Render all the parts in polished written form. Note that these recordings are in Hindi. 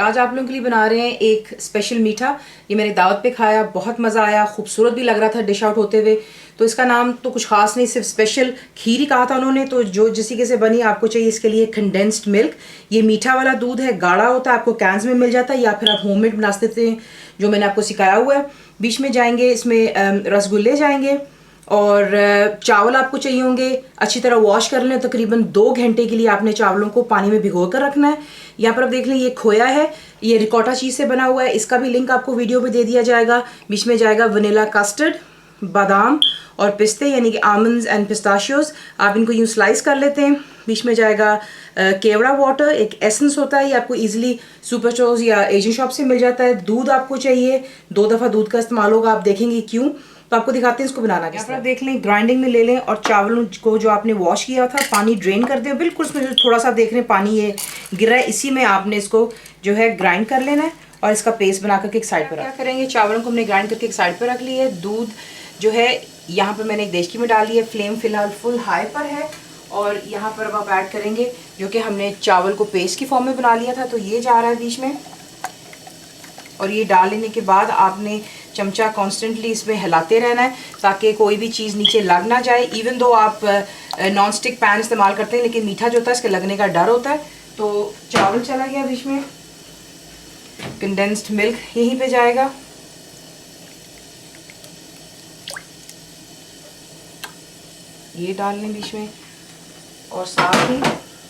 आज आप लोगों के लिए बना रहे हैं एक स्पेशल मीठा। ये मैंने दावत पे खाया, बहुत मज़ा आया, खूबसूरत भी लग रहा था डिश आउट होते हुए। तो इसका नाम तो कुछ खास नहीं, सिर्फ स्पेशल खीर ही कहा था उन्होंने। तो जो जिस तरीके से बनी, आपको चाहिए इसके लिए कंडेंस्ड मिल्क। ये मीठा वाला दूध है, गाढ़ा होता है, आपको कैंस में मिल जाता है, या फिर आप होममेड बना सकते हैं जो मैंने आपको सिखाया हुआ है। बीच में जाएंगे इसमें रसगुल्ले जाएंगे, और चावल आपको चाहिए होंगे। अच्छी तरह वॉश कर लें। तकरीबन 2 घंटे के लिए आपने चावलों को पानी में भिगो कर रखना है। यहाँ पर आप देख लें, ये खोया है, ये रिकॉटा चीज़ से बना हुआ है। इसका भी लिंक आपको वीडियो पे दे दिया जाएगा। बीच में जाएगा वनीला कस्टर्ड, बादाम और पिस्ते, यानी कि आमंड्स एंड पिस्ताशियोज। आप इनको यूँ स्लाइस कर लेते हैं। बीच में जाएगा केवड़ा वाटर, एक एसेंस होता है, ये आपको इजीली सुपर स्टोर्स या एशियन शॉप से मिल जाता है। दूध आपको चाहिए, 2 दफ़ा दूध का इस्तेमाल होगा, आप देखेंगे क्यों। तो आपको दिखाते हैं इसको बनाना कैसे। आप देख लें, ग्राइंडिंग में ले लें और चावलों को जो आपने वॉश किया था, पानी ड्रेन कर दें। बिल्कुल उसमें जो थोड़ा सा देख रहे हैं पानी ये गिर रहा है, इसी में आपने इसको जो है ग्राइंड कर लेना है और इसका पेस्ट बना करके एक साइड पर क्या करेंगे। चावलों को हमने ग्राइंड करके एक साइड पर रख लिया है। दूध जो है यहाँ पर मैंने एक देशकी में डाल लिया है। फ्लेम फिलहाल फुल हाई पर है। और यहाँ पर अब आप ऐड करेंगे जो कि हमने चावल को पेस्ट की फॉर्म में बना लिया था, तो ये जा रहा है बीच में। और ये डाल लेने के बाद आपने चमचा कॉन्स्टेंटली इसमें हिलाते रहना है ताकि कोई भी चीज़ नीचे लग ना जाए। इवन दो आप नॉन स्टिक पैन इस्तेमाल करते हैं, लेकिन मीठा जो होता है इसके लगने का डर होता है। तो चावल चला गया बीच में, कंडेंस्ड मिल्क यहीं पे जाएगा, ये डाल लें बीच में। और साथ ही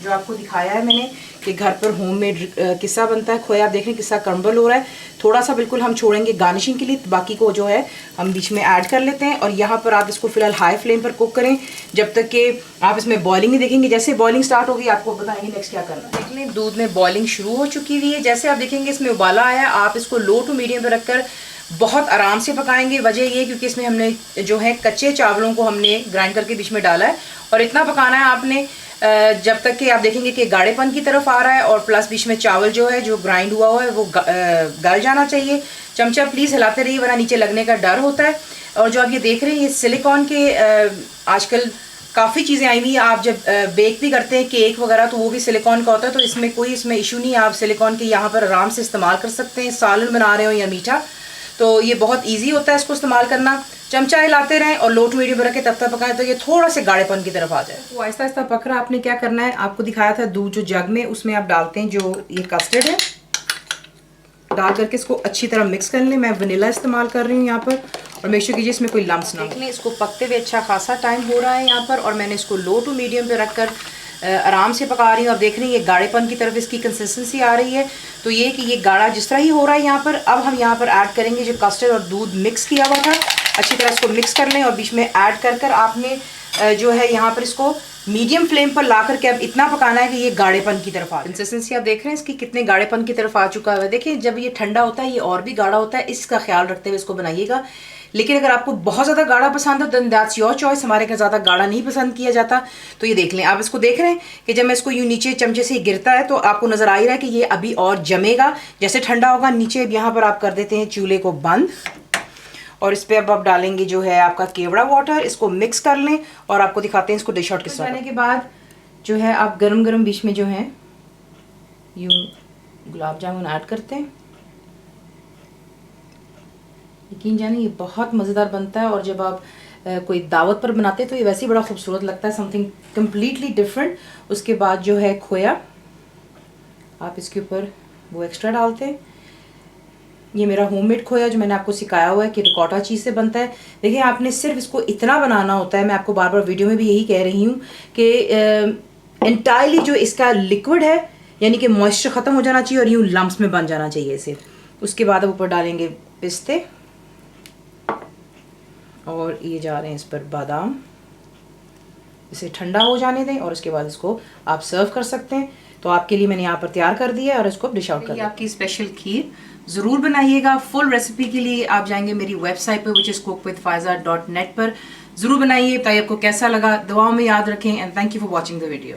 जो आपको दिखाया है मैंने कि घर पर होममेड किस्सा बनता है खोया, आप देख रहे हैं किस्सा क्रम्बल हो रहा है। थोड़ा सा बिल्कुल हम छोड़ेंगे गार्निशिंग के लिए, बाकी को जो है हम बीच में ऐड कर लेते हैं। और यहाँ पर आप इसको फिलहाल हाई फ्लेम पर कुक करें जब तक कि आप इसमें बॉइलिंग नहीं देखेंगे। जैसे बॉइलिंग स्टार्ट होगी आपको बताएंगे नेक्स्ट क्या करना है। देख लें, दूध में बॉइलिंग शुरू हो चुकी हुई है। जैसे आप देखेंगे इसमें उबाला आया, आप इसको लो टू मीडियम पर रखकर बहुत आराम से पकाएंगे। वजह ये क्योंकि इसमें हमने जो है कच्चे चावलों को हमने ग्राइंड करके बीच में डाला है। और इतना पकाना है आपने जब तक कि आप देखेंगे कि गाढ़ेपन की तरफ आ रहा है, और प्लस बीच में चावल जो है जो ग्राइंड हुआ है वो गल जाना चाहिए। चमचा प्लीज़ हिलाते रहिए वरना नीचे लगने का डर होता है। और जो आप ये देख रहे हैं, ये सिलिकॉन के आजकल काफ़ी चीज़ें आई हुई हैं। आप जब बेक भी करते हैं केक वगैरह तो वो भी सिलिकॉन का होता है, तो इसमें कोई इशू नहीं है। आप सिलिकॉन के यहाँ पर आराम से इस्तेमाल कर सकते हैं, सालन बना रहे हो या मीठा, तो ये बहुत इजी होता है इसको इस्तेमाल करना। चमचा हिलाते रहें और लो टू मीडियम पर रखें, तब तक पकाएं तो ये थोड़ा से गाढ़ेपन की तरफ आ जाए। वो आहिस्ता आहिस्ता पक रहा है। आपने क्या करना है, आपको दिखाया था दूध जो जग में, उसमें आप डालते हैं जो ये कस्टर्ड है, डाल करके इसको अच्छी तरह मिक्स कर लें। मैं वनीला इस्तेमाल कर रही हूँ यहाँ पर, और मेक श्योर कीजिए इसमें कोई लम्स ना हो। देख लें, इसको पकते हुए अच्छा खासा टाइम हो रहा है यहाँ पर, और मैंने इसको लो टू मीडियम पे रखकर आराम से पका रही हूँ। और देख रही हैं ये गाढ़ेपन की तरफ इसकी कंसिस्टेंसी आ रही है। तो ये कि ये गाढ़ा जिस तरह ही हो रहा है यहाँ पर, अब हम यहाँ पर ऐड करेंगे जो कस्टर्ड और दूध मिक्स किया हुआ था। अच्छी तरह इसको मिक्स कर लें और बीच में ऐड कर कर आपने जो है यहाँ पर इसको मीडियम फ्लेम पर ला करके अब इतना पकाना है कि ये गाढ़ेपन की तरफ आ। कंसिस्टेंसी आप देख रहे हैं इसकी कितने गाढ़ेपन की तरफ आ चुका है। देखिए जब ये ठंडा होता है ये और भी गाढ़ा होता है, इसका ख्याल रखते हुए इसको बनाइएगा। लेकिन अगर आपको बहुत ज़्यादा गाढ़ा पसंद हो देन दैट्स योर चॉइस। हमारे घर ज़्यादा गाढ़ा नहीं पसंद किया जाता। तो ये देख लें, आप इसको देख रहे हैं कि जब मैं इसको यूँ नीचे चमचे से गिरता है तो आपको नज़र आ ही रहा है कि ये अभी और जमेगा। जैसे ठंडा होगा नीचे यहाँ पर आप कर देते हैं चूल्हे को बंद, और इस पर अब आप डालेंगे जो है आपका केवड़ा वाटर। इसको मिक्स कर लें और आपको दिखाते हैं इसको डिश आउट के साथ। जाने के बाद जो है आप गरम गरम बीच में जो है यूँ गुलाब जामुन ऐड करते हैं। यकीन जाने ये बहुत मज़ेदार बनता है, और जब आप कोई दावत पर बनाते हैं तो ये वैसे ही बड़ा खूबसूरत लगता है, समथिंग कम्प्लीटली डिफरेंट। उसके बाद जो है खोया आप इसके ऊपर वो एक्स्ट्रा डालते हैं। ये मेरा होममेड खोया जो मैंने आपको सिखाया हुआ है कि रिकॉटा चीज़ से बनता है। देखिए आपने सिर्फ इसको इतना बनाना होता है, मैं आपको बार बार वीडियो में भी यही कह रही हूँ कि एंटायरली जो इसका लिक्विड है यानी कि मॉइस्चर ख़त्म हो जाना चाहिए और यूँ लम्प्स में बन जाना चाहिए इसे। उसके बाद आप ऊपर डालेंगे पिस्ते, और ये जा रहे हैं इस पर बादाम। इसे ठंडा हो जाने दें और उसके बाद इसको आप सर्व कर सकते हैं। तो आपके लिए मैंने यहाँ पर तैयार कर दिया है और इसको डिश आउट कर दिया। आपकी स्पेशल खीर ज़रूर बनाइएगा। फुल रेसिपी के लिए आप जाएंगे मेरी वेबसाइट पर which is cookwithfaiza.net पर। ज़रूर बनाइए, बताइए आपको कैसा लगा। दुआओं में याद रखें, and thank you for watching the video.